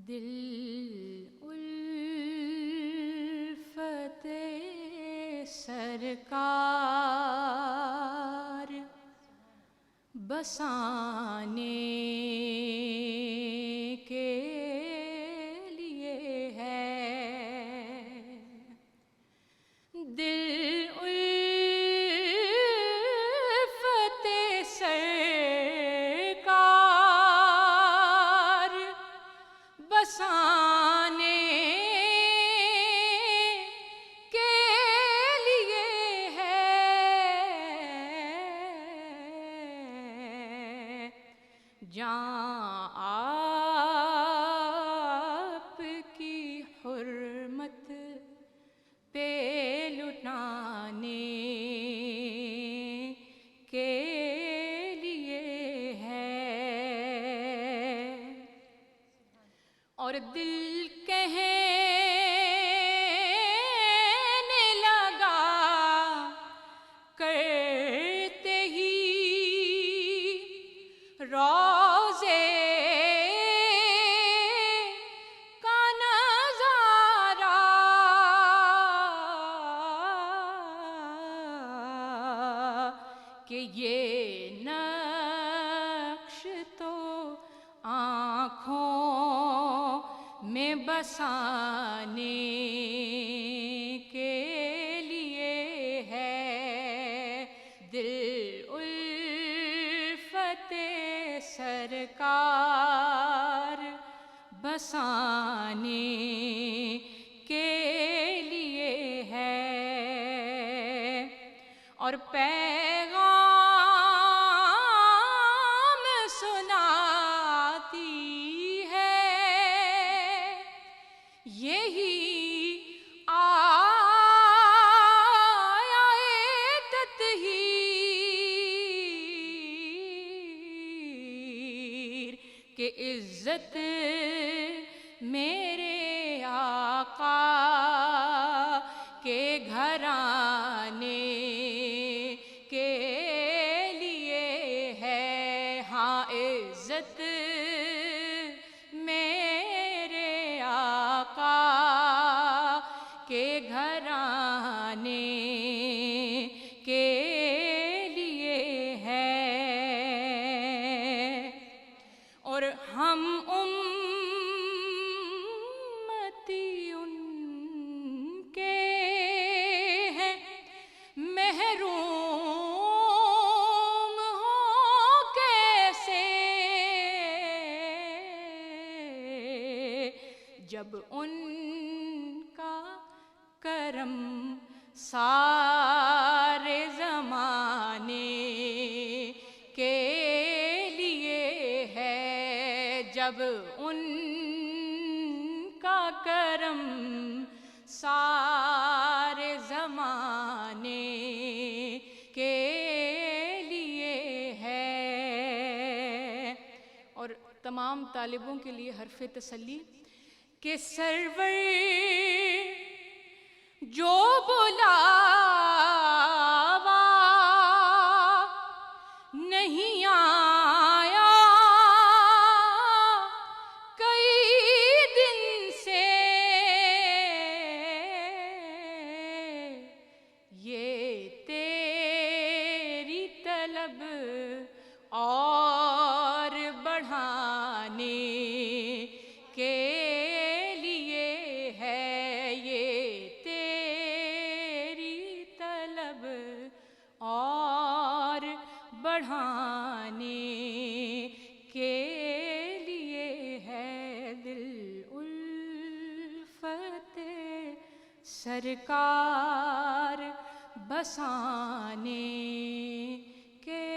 دل الفت سرکار بسانے کے لیے ہے، دل الفت سرکار بسانے کے لیے ہے، جاں آپ کی حرمت پہ لٹانے کے لیے ہے، اور دل کہنے لگا کرتے ہی روضے کا نظارہ کہ یہ نقش تو آنکھوں میں بسانے کے لیے ہے، دل الفت سرکار بسانے کے لیے ہے، اور پیغام سناتی ہے یہی آیت تطہیر کہ عزت میرے آقا کے گھرانے کے لیے ہے، ہاں عزت میرے آقا کے گھرانے کے لیے ہے، اور ہم امتی ان کے ہیں محروم ہو کیسے، جب ان کا کرم سارے زمانے کے لیے ہے، جب ان کا کرم سارے زمانے کے لیے ہے، اور تمام طالبوں کے لیے حرف تسلی کہ سرور جو بلاوا نہیں آیا کئی دن سے، یہ تیری طلب اور بڑھانے کے لیے ہے، یہ تیری طلب اور بڑھانے کے لیے ہے، دل الفت سرکار بسانے کے